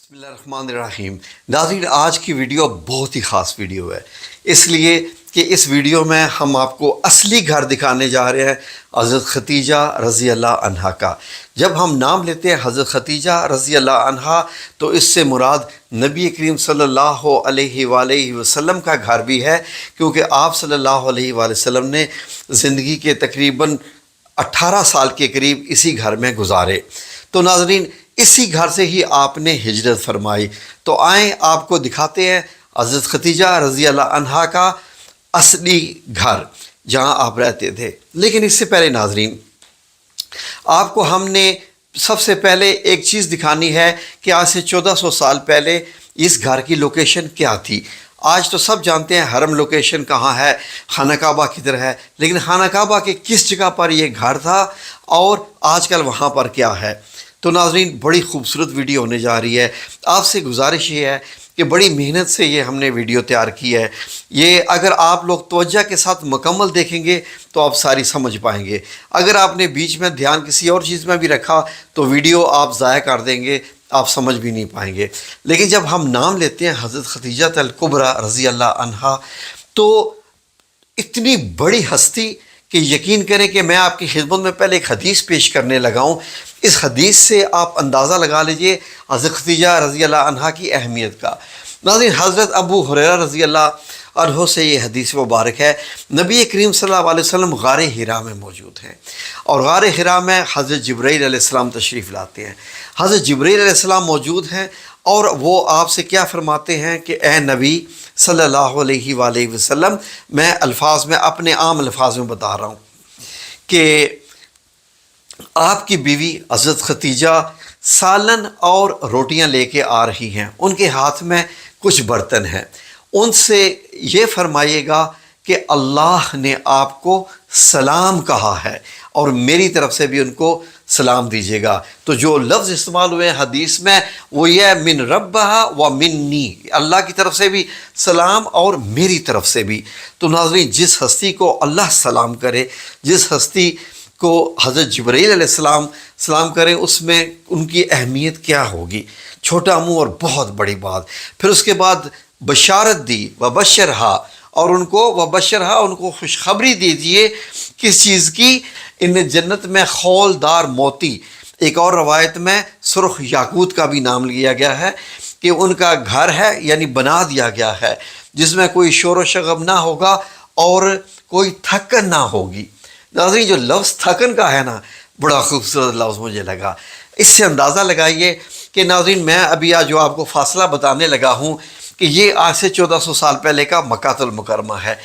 بسم اللہ الرحمن الرحیم۔ ناظرین، آج کی ویڈیو بہت ہی خاص ویڈیو ہے، اس لیے کہ اس ویڈیو میں ہم آپ کو اصلی گھر دکھانے جا رہے ہیں حضرت ختیجہ رضی اللہ عنہا کا۔ جب ہم نام لیتے ہیں حضرت ختیجہ رضی اللہ عنہا تو اس سے مراد نبی کریم صلی اللہ علیہ وآلہ وسلم کا گھر بھی ہے، کیونکہ آپ صلی اللہ علیہ وآلہ وسلم نے زندگی کے تقریباً 18 سال کے قریب اسی گھر میں گزارے۔ تو ناظرین، اسی گھر سے ہی آپ نے ہجرت فرمائی۔ تو آئیں آپ کو دکھاتے ہیں حضرت ختیجہ رضی اللہ عنہا کا اصلی گھر جہاں آپ رہتے تھے۔ لیکن اس سے پہلے ناظرین، آپ کو ہم نے سب سے پہلے ایک چیز دکھانی ہے کہ آج سے 1400 سال پہلے اس گھر کی لوکیشن کیا تھی۔ آج تو سب جانتے ہیں حرم لوکیشن کہاں ہے، خانہ کعبہ کدھر ہے، لیکن خانہ کعبہ کے کس جگہ پر یہ گھر تھا اور آج کل وہاں پر کیا ہے۔ تو ناظرین، بڑی خوبصورت ویڈیو ہونے جا رہی ہے۔ آپ سے گزارش یہ ہے کہ بڑی محنت سے یہ ہم نے ویڈیو تیار کی ہے۔ یہ اگر آپ لوگ توجہ کے ساتھ مکمل دیکھیں گے تو آپ ساری سمجھ پائیں گے۔ اگر آپ نے بیچ میں دھیان کسی اور چیز میں بھی رکھا تو ویڈیو آپ ضائع کر دیں گے، آپ سمجھ بھی نہیں پائیں گے۔ لیکن جب ہم نام لیتے ہیں حضرت ختیجہ الکبریٰ رضی اللہ عنہا تو اتنی بڑی ہستی کہ یقین کریں کہ میں آپ کی خدمت میں پہلے ایک حدیث پیش کرنے لگا ہوں۔ اس حدیث سے آپ اندازہ لگا لیجئے حضرت ختیجہ رضی اللہ عنہا کی اہمیت کا۔ ناظرین، حضرت ابو ہریرہ رضی اللہ عنہ سے یہ حدیث مبارک ہے، نبی کریم صلی اللہ علیہ وسلم غار حرا میں موجود ہیں، اور غار حرا میں حضرت جبرائیل علیہ السلام تشریف لاتے ہیں۔ حضرت جبرائیل علیہ السلام موجود ہیں اور وہ آپ سے کیا فرماتے ہیں کہ اے نبی صلی اللہ علیہ وآلہ وسلم، میں اپنے عام الفاظ میں بتا رہا ہوں کہ آپ کی بیوی حضرت ختیجہ سالن اور روٹیاں لے کے آ رہی ہیں، ان کے ہاتھ میں کچھ برتن ہیں، ان سے یہ فرمائیے گا کہ اللہ نے آپ کو سلام کہا ہے اور میری طرف سے بھی ان کو سلام دیجیے گا۔ تو جو لفظ استعمال ہوئے ہیں حدیث میں وہ یہ من ربہا و منی، اللہ کی طرف سے بھی سلام اور میری طرف سے بھی۔ تو ناظرین، جس ہستی کو اللہ سلام کرے، جس ہستی کو حضرت جبرائیل علیہ السلام سلام کریں، اس میں ان کی اہمیت کیا ہوگی۔ چھوٹا منہ اور بہت بڑی بات۔ پھر اس کے بعد بشارت دی وبشرہا، اور ان کو خوشخبری دیجیے کس چیز کی، ان جنت میں خولدار موتی، ایک اور روایت میں سرخ یاقوت کا بھی نام لیا گیا ہے کہ ان کا گھر ہے، یعنی بنا دیا گیا ہے، جس میں کوئی شور و شغب نہ ہوگا اور کوئی تھکن نہ ہوگی۔ ناظرین، جو لفظ تھکن کا ہے نا، بڑا خوبصورت لفظ مجھے لگا۔ اس سے اندازہ لگائیے کہ ناظرین، میں ابھی آج جو آپ کو فاصلہ بتانے لگا ہوں کہ یہ آج سے 1400 سال پہلے کا مکہ المکرمہ ہے،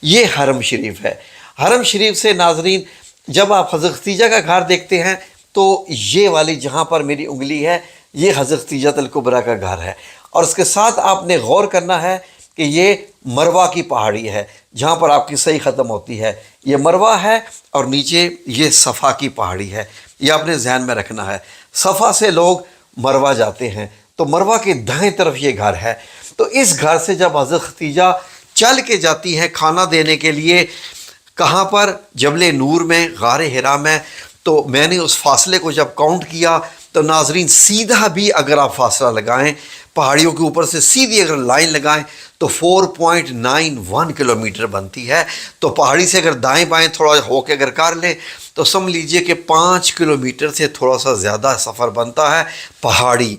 یہ حرم شریف ہے۔ حرم شریف سے ناظرین، جب آپ حضرت ختیجہ کا گھر دیکھتے ہیں تو یہ والی جہاں پر میری انگلی ہے یہ حضرت ختیجہ الکبریٰ کا گھر ہے، اور اس کے ساتھ آپ نے غور کرنا ہے کہ یہ مروہ کی پہاڑی ہے جہاں پر آپ کی صحیح ختم ہوتی ہے، یہ مروہ ہے، اور نیچے یہ صفا کی پہاڑی ہے۔ یہ آپ نے ذہن میں رکھنا ہے، صفا سے لوگ مروہ جاتے ہیں، تو مروہ کے دائیں طرف یہ گھر ہے۔ تو اس گھر سے جب حضرت ختیجہ چل کے جاتی ہیں کھانا دینے کے لیے، کہاں پر؟ جبل نور میں، غار حرا میں۔ تو میں نے اس فاصلے کو جب کاؤنٹ کیا تو ناظرین، سیدھا بھی اگر آپ فاصلہ لگائیں، پہاڑیوں کے اوپر سے سیدھی اگر لائن لگائیں تو 4.91 کلومیٹر بنتی ہے۔ تو پہاڑی سے اگر دائیں بائیں تھوڑا ہو کے اگر کر لیں تو سمجھ لیجئے کہ 5 کلومیٹر سے تھوڑا سا زیادہ سفر بنتا ہے پہاڑی۔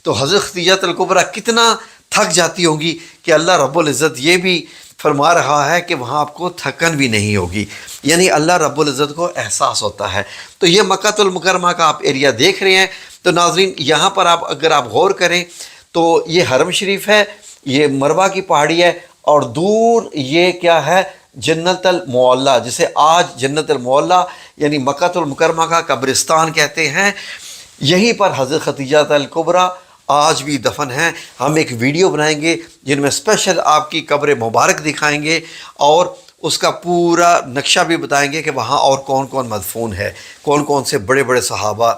تو حضرت ختیجہ الکبریٰ کتنا تھک جاتی ہوں گی کہ اللہ رب العزت یہ بھی فرما رہا ہے کہ وہاں آپ کو تھکن بھی نہیں ہوگی، یعنی اللہ رب العزت کو احساس ہوتا ہے۔ تو یہ مکہ المکرمہ کا آپ ایریا دیکھ رہے ہیں۔ تو ناظرین، یہاں پر اگر آپ غور کریں تو یہ حرم شریف ہے، یہ مروہ کی پہاڑی ہے، اور دور یہ کیا ہے؟ جنت المعلیٰ، جسے آج جنت المعلیٰ یعنی مکہ المکرمہ کا قبرستان کہتے ہیں۔ یہیں پر حضرت ختیجہ الکبریٰ آج بھی دفن ہیں۔ ہم ایک ویڈیو بنائیں گے جن میں اسپیشل آپ کی قبر مبارک دکھائیں گے اور اس کا پورا نقشہ بھی بتائیں گے کہ وہاں اور کون کون مدفون ہے، کون کون سے بڑے بڑے صحابہ۔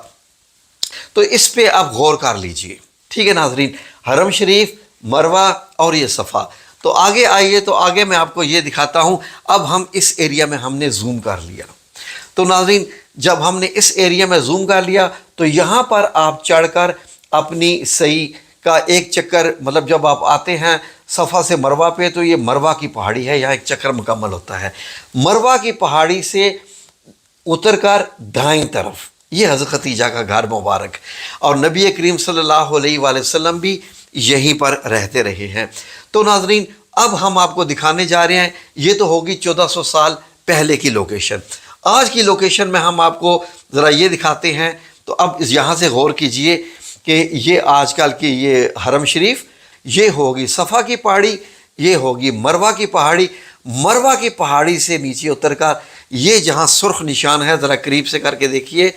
تو اس پہ آپ غور کر لیجئے، ٹھیک ہے ناظرین؟ حرم شریف، مروہ اور یہ صفا۔ تو آگے آئیے، تو آگے میں آپ کو یہ دکھاتا ہوں۔ اب ہم اس ایریا میں ہم نے زوم کر لیا۔ تو ناظرین، جب ہم نے اس ایریا میں زوم کر لیا تو یہاں پر آپ چڑھ کر اپنی صحیح کا ایک چکر، مطلب جب آپ آتے ہیں صفا سے مروہ پہ تو یہ مروہ کی پہاڑی ہے، یہاں ایک چکر مکمل ہوتا ہے۔ مروہ کی پہاڑی سے اتر کر دائیں طرف یہ حضرت ختیجہ کا گھر مبارک، اور نبی کریم صلی اللہ علیہ وآلہ وسلم بھی یہیں پر رہتے رہے ہیں۔ تو ناظرین اب ہم آپ کو دکھانے جا رہے ہیں، یہ تو ہوگی 1400 سال پہلے کی لوکیشن۔ آج کی لوکیشن میں ہم آپ کو ذرا یہ دکھاتے ہیں، تو اب یہاں سے غور کیجئے کہ یہ آج کل کی یہ حرم شریف، یہ ہوگی صفا کی پہاڑی، یہ ہوگی مروہ کی پہاڑی۔ مروہ کی پہاڑی سے نیچے اتر کر یہ جہاں سرخ نشان ہے، ذرا قریب سے کر کے دیکھیے،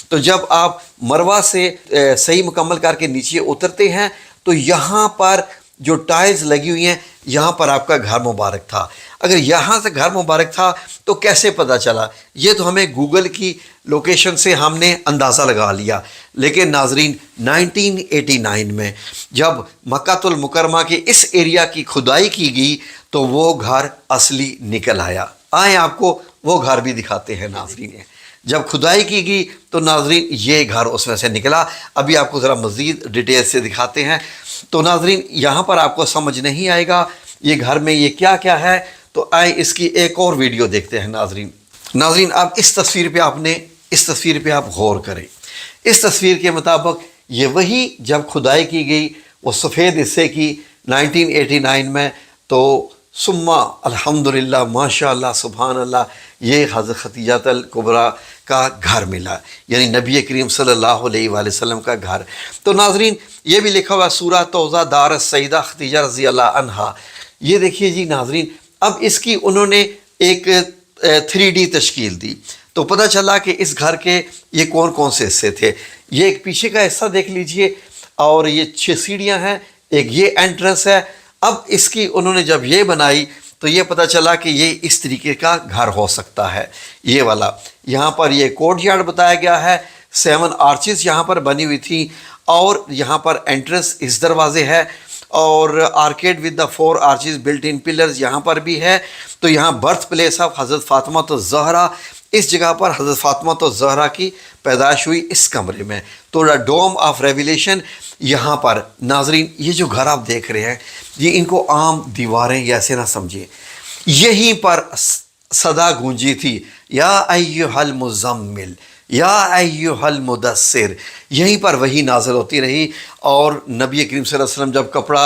تو جب آپ مروہ سے صحیح مکمل کر کے نیچے اترتے ہیں تو یہاں پر جو ٹائلز لگی ہوئی ہیں، یہاں پر آپ کا گھر مبارک تھا۔ اگر یہاں سے گھر مبارک تھا تو کیسے پتہ چلا؟ یہ تو ہمیں گوگل کی لوکیشن سے ہم نے اندازہ لگا لیا، لیکن ناظرین 1989 میں جب مکہ المکرمہ کے اس ایریا کی کھدائی کی گئی تو وہ گھر اصلی نکل آیا۔ آئیں آپ کو وہ گھر بھی دکھاتے ہیں ناظرین۔ جب کھدائی کی گئی تو ناظرین یہ گھر اس میں سے نکلا۔ ابھی آپ کو ذرا مزید ڈیٹیل سے دکھاتے ہیں۔ تو ناظرین یہاں پر آپ کو سمجھ نہیں آئے گا یہ گھر میں یہ کیا کیا ہے، تو آئیں اس کی ایک اور ویڈیو دیکھتے ہیں ناظرین اب اس تصویر پہ آپ غور کریں۔ اس تصویر کے مطابق یہ وہی جب کھدائی کی گئی وہ سفید حصے کی 1989 میں، تو ثم الحمدللہ ماشاءاللہ سبحان اللہ یہ حضرت ختیجہ الکبریٰ کا گھر ملا، یعنی نبی کریم صلی اللہ علیہ وآلہ وسلم کا گھر۔ تو ناظرین یہ بھی لکھا ہوا سورہ توضہ دار السیدہ ختیجہ رضی اللہ عنہا۔ یہ دیکھیے جی ناظرین، اب اس کی انہوں نے ایک 3D تشکیل دی، تو پتہ چلا کہ اس گھر کے یہ کون کون سے حصے تھے۔ یہ ایک پیچھے کا حصہ دیکھ لیجئے، اور یہ 6 سیڑھیاں ہیں، ایک یہ انٹرنس ہے۔ اب اس کی انہوں نے جب یہ بنائی تو یہ پتہ چلا کہ یہ اس طریقے کا گھر ہو سکتا ہے، یہ والا۔ یہاں پر یہ کورٹ یارڈ بتایا گیا ہے، 7 آرچز یہاں پر بنی ہوئی تھیں، اور یہاں پر انٹرنس اس دروازے ہے، اور arcade with the 4 arches built in pillars یہاں پر بھی ہے۔ تو یہاں برتھ پلیس آف حضرت فاطمہ الزہرا، اس جگہ پر حضرت فاطمہ الزہرا کی پیدائش ہوئی اس کمرے میں۔ تو ڈوم آف ریویلیشن یہاں پر ناظرین یہ جو گھر آپ دیکھ رہے ہیں، یہ ان کو عام دیواریں ایسے نہ سمجھیں، یہیں پر صدا گونجی تھی یا ایھا المزمل یا ایھا المدثر، یہیں پر وہی نازل ہوتی رہی۔ اور نبی کریم صلی اللہ علیہ وسلم جب کپڑا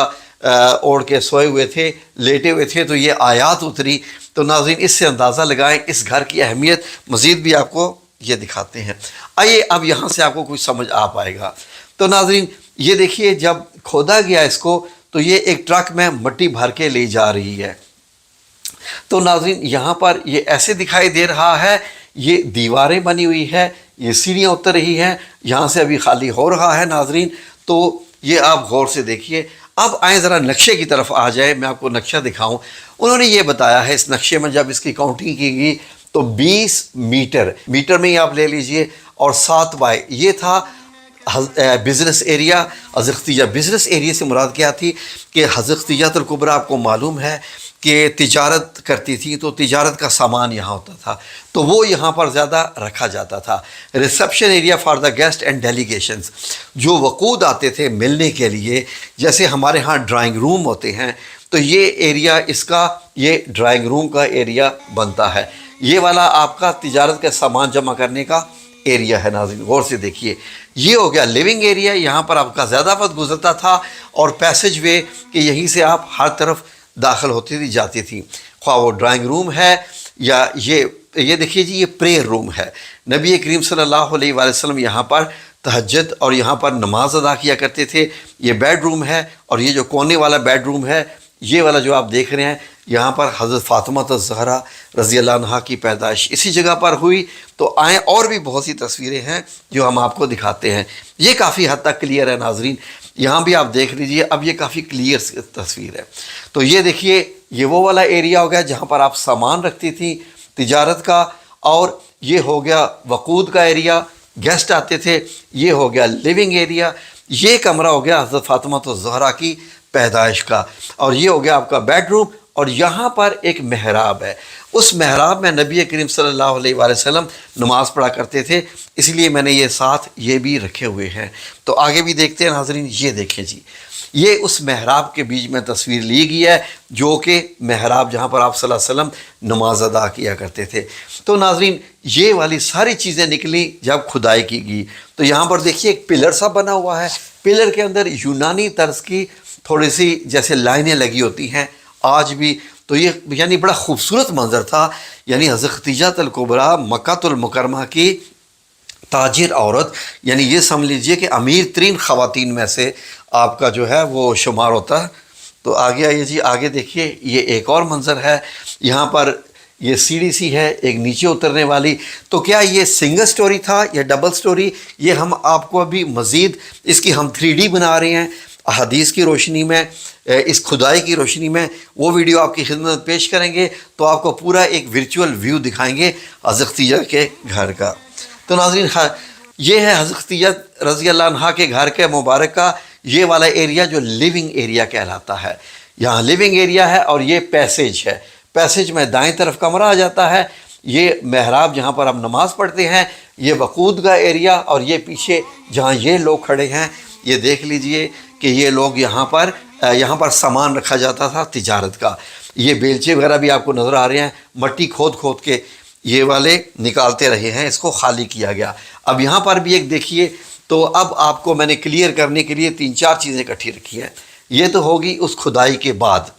اوڑھ کے سوئے ہوئے تھے، لیٹے ہوئے تھے، تو یہ آیات اتری۔ تو ناظرین اس سے اندازہ لگائیں اس گھر کی اہمیت، مزید بھی آپ کو یہ دکھاتے ہیں۔ آئیے اب یہاں سے آپ کو کچھ سمجھ آ پائے گا۔ تو ناظرین یہ دیکھیے جب کھودا گیا اس کو تو یہ ایک ٹرک میں مٹی بھر کے لے جا رہی ہے۔ تو ناظرین یہاں پر یہ ایسے دکھائی دے رہا ہے، یہ دیواریں بنی ہوئی ہے، یہ سیڑھیاں اتر رہی ہیں، یہاں سے ابھی خالی ہو رہا ہے ناظرین۔ تو یہ آپ غور سے دیکھیے۔ اب آئیں ذرا نقشے کی طرف آ جائے، میں آپ کو نقشہ دکھاؤں۔ انہوں نے یہ بتایا ہے اس نقشے میں جب اس کی کاؤنٹنگ کی گئی تو 20 میٹر میں ہی آپ لے لیجئے، اور 7 بائی یہ تھا بزنس ایریا۔ حضرت ختیجہ بزنس ایریا سے مراد کیا تھی کہ حضرت ختیجہ الکبریٰ آپ کو معلوم ہے کہ تجارت کرتی تھی، تو تجارت کا سامان یہاں ہوتا تھا، تو وہ یہاں پر زیادہ رکھا جاتا تھا۔ Reception area for the guest and delegations, جو وقود آتے تھے ملنے کے لیے، جیسے ہمارے ہاں ڈرائنگ روم ہوتے ہیں، تو یہ ایریا اس کا یہ ڈرائنگ روم کا ایریا بنتا ہے۔ یہ والا آپ کا تجارت کا سامان جمع کرنے کا ایریا ہے ناظرین، غور سے دیکھیے۔ یہ ہو گیا لیونگ ایریا، یہاں پر آپ کا زیادہ وقت گزرتا تھا، اور پیسج وے کہ یہیں سے آپ ہر طرف داخل ہوتی تھی جاتی تھی، خواہ وہ ڈرائنگ روم ہے یا یہ دیکھیے جی یہ پریئر روم ہے۔ نبی کریم صلی اللہ علیہ وآلہ وسلم یہاں پر تہجد اور یہاں پر نماز ادا کیا کرتے تھے۔ یہ بیڈ روم ہے، اور یہ جو کونے والا بیڈ روم ہے، یہ والا جو آپ دیکھ رہے ہیں، یہاں پر حضرت فاطمہ الزہرا رضی اللہ عنہا کی پیدائش اسی جگہ پر ہوئی۔ تو آئیں اور بھی بہت سی تصویریں ہیں جو ہم آپ کو دکھاتے ہیں۔ یہ کافی حد تک کلیئر ہے ناظرین، یہاں بھی آپ دیکھ لیجئے، اب یہ کافی کلیئر تصویر ہے۔ تو یہ دیکھیے یہ وہ والا ایریا ہو گیا جہاں پر آپ سامان رکھتی تھیں تجارت کا، اور یہ ہو گیا وقود کا ایریا، گیسٹ آتے تھے۔ یہ ہو گیا لیونگ ایریا، یہ کمرہ ہو گیا حضرت فاطمہ الزہرا کی پیدائش کا، اور یہ ہو گیا آپ کا بیڈ روم، اور یہاں پر ایک محراب ہے، اس محراب میں نبی کریم صلی اللہ علیہ وآلہ وسلم نماز پڑھا کرتے تھے، اس لیے میں نے یہ ساتھ یہ بھی رکھے ہوئے ہیں۔ تو آگے بھی دیکھتے ہیں ناظرین، یہ دیکھیں جی، یہ اس محراب کے بیچ میں تصویر لی گئی ہے جو کہ محراب جہاں پر آپ صلی اللہ علیہ وسلم نماز ادا کیا کرتے تھے۔ تو ناظرین یہ والی ساری چیزیں نکلی جب کھدائی کی گئی۔ تو یہاں پر دیکھیے ایک پلر سا بنا ہوا ہے، پلر کے اندر یونانی طرز کی تھوڑی سی جیسے لائنیں لگی ہوتی ہیں آج بھی۔ تو یہ یعنی بڑا خوبصورت منظر تھا، یعنی حضرت خدیجہ الکبریٰ مکہ المکرمہ کی تاجر عورت، یعنی یہ سمجھ لیجئے کہ امیر ترین خواتین میں سے آپ کا جو ہے وہ شمار ہوتا ہے۔ تو آگے آئیے جی، آگے دیکھیے، یہ ایک اور منظر ہے، یہاں پر یہ سیڑھی سی ہے ایک نیچے اترنے والی۔ تو کیا یہ سنگل سٹوری تھا یا ڈبل سٹوری، یہ ہم آپ کو ابھی مزید اس کی ہم 3D بنا رہے ہیں احادیث کی روشنی میں، اس کھدائی کی روشنی میں، وہ ویڈیو آپ کی خدمت میں پیش کریں گے تو آپ کو پورا ایک ورچوئل ویو دکھائیں گے حضرت خدیجہ کے گھر کا۔ تو ناظرین یہ ہے حضرت خدیجہ رضی اللہ عنہا کے گھر کے مبارک کا یہ والا ایریا جو لیونگ ایریا کہلاتا ہے۔ یہاں لیونگ ایریا ہے اور یہ پیسیج ہے، پیسیج میں دائیں طرف کمرہ آ جاتا ہے، یہ محراب جہاں پر ہم نماز پڑھتے ہیں، یہ وقود کا ایریا، اور یہ پیچھے جہاں یہ لوگ کھڑے ہیں یہ دیکھ لیجئے کہ یہ لوگ یہاں پر سامان رکھا جاتا تھا تجارت کا۔ یہ بیلچے وغیرہ بھی آپ کو نظر آ رہے ہیں، مٹی کھود کھود کے یہ والے نکالتے رہے ہیں، اس کو خالی کیا گیا۔ اب یہاں پر بھی ایک دیکھیے، تو اب آپ کو میں نے کلیئر کرنے کے لیے 3-4 چیزیں اکٹھی رکھی ہیں۔ یہ تو ہوگی اس کھدائی کے بعد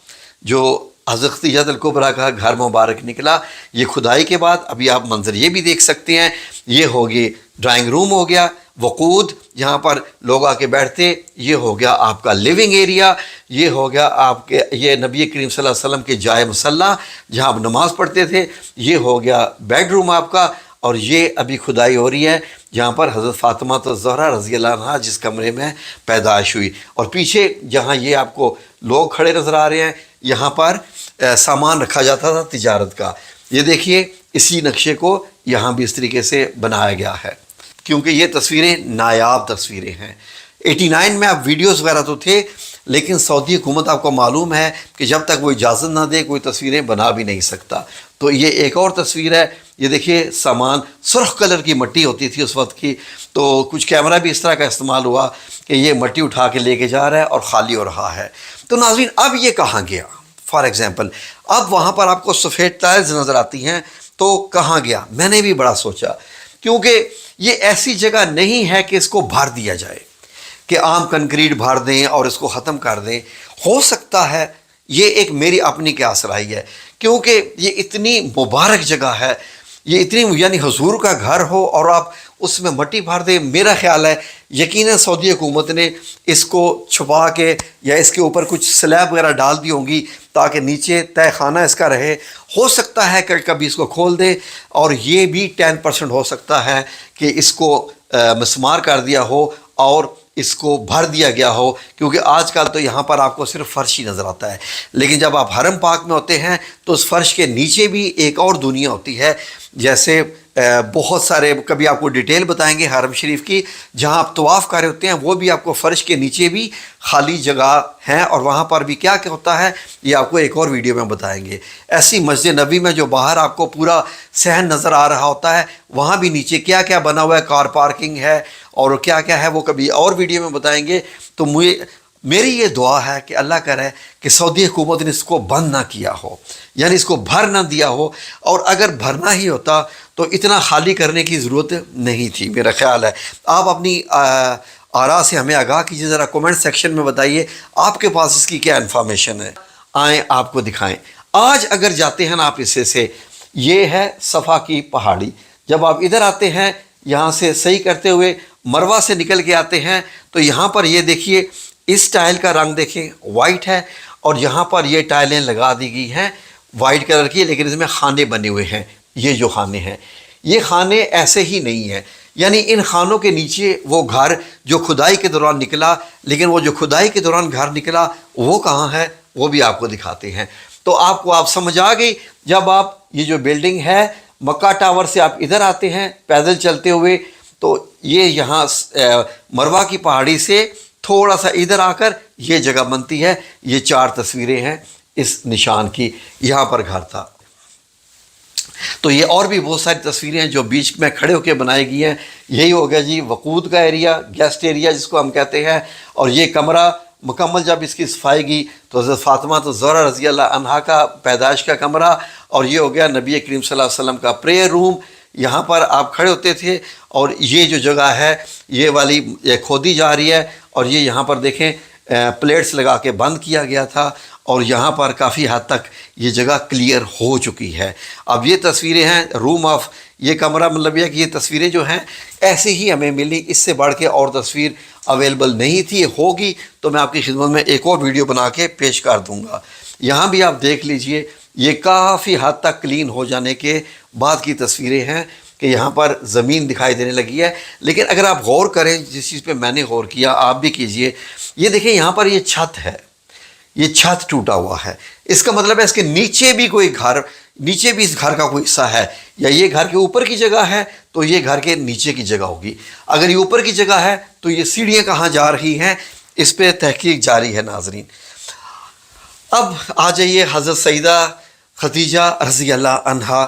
جو حضرت خدیجہ الکبریٰ کا گھر مبارک نکلا، یہ کھدائی کے بعد ابھی آپ منظر یہ بھی دیکھ سکتے ہیں، یہ ہوگی ڈرائنگ روم ہو گیا، وقود جہاں پر لوگ آ کے بیٹھتے، یہ ہو گیا آپ کا لیونگ ایریا، یہ ہو گیا آپ کے یہ نبی کریم صلی اللہ علیہ وسلم کے جائے مصلی جہاں آپ نماز پڑھتے تھے، یہ ہو گیا بیڈ روم آپ کا، اور یہ ابھی کھدائی ہو رہی ہے جہاں پر حضرت فاطمہ الزہرا رضی اللہ عنہا جس کمرے میں پیدائش ہوئی، اور پیچھے جہاں یہ آپ کو لوگ کھڑے نظر آ رہے ہیں یہاں پر سامان رکھا جاتا تھا تجارت کا۔ یہ دیکھیے اسی نقشے کو یہاں بھی اس طریقے سے بنایا گیا ہے، کیونکہ یہ تصویریں نایاب تصویریں ہیں۔ 89 میں اب ویڈیوز وغیرہ تو تھے، لیکن سعودی حکومت آپ کو معلوم ہے کہ جب تک وہ اجازت نہ دے کوئی تصویریں بنا بھی نہیں سکتا۔ تو یہ ایک اور تصویر ہے، یہ دیکھیے سامان سرخ کلر کی مٹی ہوتی تھی اس وقت کی، تو کچھ کیمرہ بھی اس طرح کا استعمال ہوا کہ یہ مٹی اٹھا کے لے کے جا رہا ہے اور خالی ہو رہا ہے۔ تو ناظرین اب یہ کہاں گیا؟ فار ایگزامپل اب وہاں پر آپ کو سفید ٹائلز نظر آتی ہیں، تو کہاں گیا؟ میں نے بھی بڑا سوچا، کیونکہ یہ ایسی جگہ نہیں ہے کہ اس کو بھر دیا جائے، کہ عام کنکریٹ بھر دیں اور اس کو ختم کر دیں۔ ہو سکتا ہے یہ ایک میری اپنی قیاس رائے ہے، کیونکہ یہ اتنی مبارک جگہ ہے، یہ اتنی یعنی حضور کا گھر ہو اور آپ اس میں مٹی بھر دیں، میرا خیال ہے یقیناً سعودی حکومت نے اس کو چھپا کے یا اس کے اوپر کچھ سلیب وغیرہ ڈال دی ہوں گی تاکہ نیچے تہہ خانہ اس کا رہے۔ ہو سکتا ہے کہ کبھی اس کو کھول دیں، اور یہ بھی 10% ہو سکتا ہے کہ اس کو مسمار کر دیا ہو اور اس کو بھر دیا گیا ہو، کیونکہ آج کل تو یہاں پر آپ کو صرف فرش ہی نظر آتا ہے، لیکن جب آپ حرم پاک میں ہوتے ہیں تو اس فرش کے نیچے بھی ایک اور دنیا ہوتی ہے۔ جیسے بہت سارے کبھی آپ کو ڈیٹیل بتائیں گے حرم شریف کی، جہاں آپ طواف کر رہے ہوتے ہیں وہ بھی آپ کو فرش کے نیچے بھی خالی جگہ ہیں، اور وہاں پر بھی کیا کیا ہوتا ہے یہ آپ کو ایک اور ویڈیو میں بتائیں گے۔ ایسی مسجد نبی میں جو باہر آپ کو پورا صحن نظر آ رہا ہوتا ہے، وہاں بھی نیچے کیا کیا بنا ہوا ہے، کار پارکنگ ہے اور کیا کیا ہے وہ کبھی اور ویڈیو میں بتائیں گے۔ تو میری یہ دعا ہے کہ اللہ کرے کہ سعودی حکومت نے اس کو بند نہ کیا ہو، یعنی اس کو بھر نہ دیا ہو، اور اگر بھرنا ہی ہوتا تو اتنا خالی کرنے کی ضرورت نہیں تھی، میرا خیال ہے۔ آپ اپنی آراء سے ہمیں آگاہ کیجیے، ذرا کومنٹ سیکشن میں بتائیے آپ کے پاس اس کی کیا انفارمیشن ہے، آئیں آپ کو دکھائیں۔ آج اگر جاتے ہیں نا آپ اسے سے، یہ ہے صفا کی پہاڑی، جب آپ ادھر آتے ہیں یہاں سے صحیح کرتے ہوئے مروہ سے نکل کے آتے ہیں تو یہاں پر یہ دیکھیے اس ٹائل کا رنگ دیکھیں وائٹ ہے، اور یہاں پر یہ ٹائلیں لگا دی گئی ہیں وائٹ کلر کی، لیکن اس میں خانے بنے ہوئے ہیں۔ یہ جو خانے ہیں یہ خانے ایسے ہی نہیں ہیں، یعنی ان خانوں کے نیچے وہ گھر جو کھدائی کے دوران نکلا، لیکن وہ جو کھدائی کے دوران گھر نکلا وہ کہاں ہے وہ بھی آپ کو دکھاتے ہیں۔ تو آپ سمجھ آ گئی، جب آپ یہ جو بلڈنگ ہے مکہ ٹاور سے آپ ادھر آتے ہیں پیدل چلتے ہوئے، تو یہ یہاں مروہ کی پہاڑی سے تھوڑا سا ادھر آ کر یہ جگہ بنتی ہے۔ یہ 4 تصویریں ہیں، اس نشان کی یہاں پر گھر تھا۔ تو یہ اور بھی بہت ساری تصویریں ہیں جو بیچ میں کھڑے ہو کے بنائی گئی ہیں۔ یہی ہو گیا جی وقود کا ایریا، گیسٹ ایریا جس کو ہم کہتے ہیں، اور یہ کمرہ مکمل جب اس کی صفائی کی تو حضرت فاطمہ تو زہرا رضی اللہ عنہا کا پیدائش کا کمرہ، اور یہ ہو گیا نبی کریم صلی اللہ علیہ وسلم کا پریئر روم۔ یہاں پر آپ کھڑے ہوتے تھے، اور یہ جو جگہ ہے یہ والی یہ کھودی جا رہی ہے، اور یہ یہاں پر دیکھیں پلیٹس لگا کے بند کیا گیا تھا، اور یہاں پر کافی حد تک یہ جگہ کلیئر ہو چکی ہے۔ اب یہ تصویریں ہیں روم آف یہ کمرہ، مطلب یہ کہ یہ تصویریں جو ہیں ایسے ہی ہمیں ملی، اس سے بڑھ کے اور تصویر اویلیبل نہیں تھی۔ ہوگی تو میں آپ کی خدمت میں ایک اور ویڈیو بنا کے پیش کر دوں گا۔ یہاں بھی آپ دیکھ لیجئے، یہ کافی حد تک کلین ہو جانے کے بعد کی تصویریں ہیں کہ یہاں پر زمین دکھائی دینے لگی ہے۔ لیکن اگر آپ غور کریں جس چیز پہ میں نے غور کیا، آپ بھی کیجئے، یہ دیکھیں یہاں پر یہ چھت ہے، یہ چھت ٹوٹا ہوا ہے۔ اس کا مطلب ہے اس کے نیچے بھی کوئی گھر، نیچے بھی اس گھر کا کوئی حصہ ہے، یا یہ گھر کے اوپر کی جگہ ہے تو یہ گھر کے نیچے کی جگہ ہوگی۔ اگر یہ اوپر کی جگہ ہے تو یہ سیڑھیاں کہاں جا رہی ہیں، اس پہ تحقیق جاری ہے ناظرین۔ اب آ جائیے حضرت سیدہ خدیجہ رضی اللہ عنہا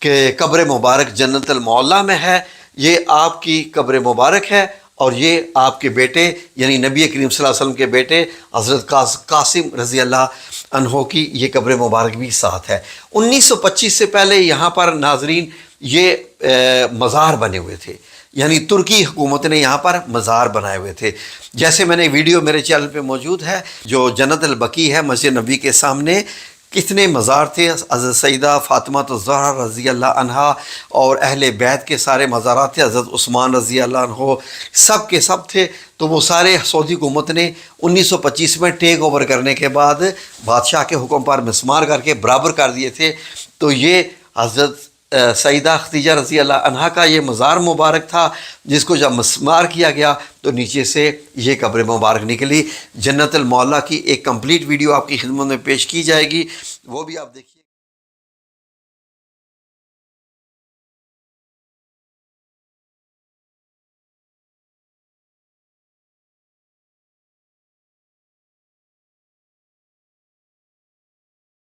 کے قبر مبارک جنت المعلیٰ میں ہے۔ یہ آپ کی قبر مبارک ہے، اور یہ آپ کے بیٹے یعنی نبی کریم صلی اللہ علیہ وسلم کے بیٹے حضرت قاسم رضی اللہ عنہ کی یہ قبر مبارک بھی ساتھ ہے۔ 1925 سے پہلے یہاں پر ناظرین یہ مزار بنے ہوئے تھے، یعنی ترکی حکومت نے یہاں پر مزار بنائے ہوئے تھے۔ جیسے میں نے ویڈیو میرے چینل پہ موجود ہے، جو جنت البقیع ہے مسجد نبوی کے سامنے، کتنے مزار تھے، حضرت سیدہ فاطمہ الزہرا رضی اللہ عنہا اور اہل بیت کے سارے مزارات تھے، حضرت عثمان رضی اللہ عنہ سب کے سب تھے۔ تو وہ سارے سعودی حکومت نے 1925 میں ٹیک اوور کرنے کے بعد بادشاہ کے حکم پر مسمار کر کے برابر کر دیے تھے۔ تو یہ حضرت سیدہ خدیجہ رضی اللہ عنہا کا یہ مزار مبارک تھا، جس کو جب مسمار کیا گیا تو نیچے سے یہ قبر مبارک نکلی۔ جنت المعلیٰ کی ایک کمپلیٹ ویڈیو آپ کی خدمت میں پیش کی جائے گی، وہ بھی آپ دیکھیے۔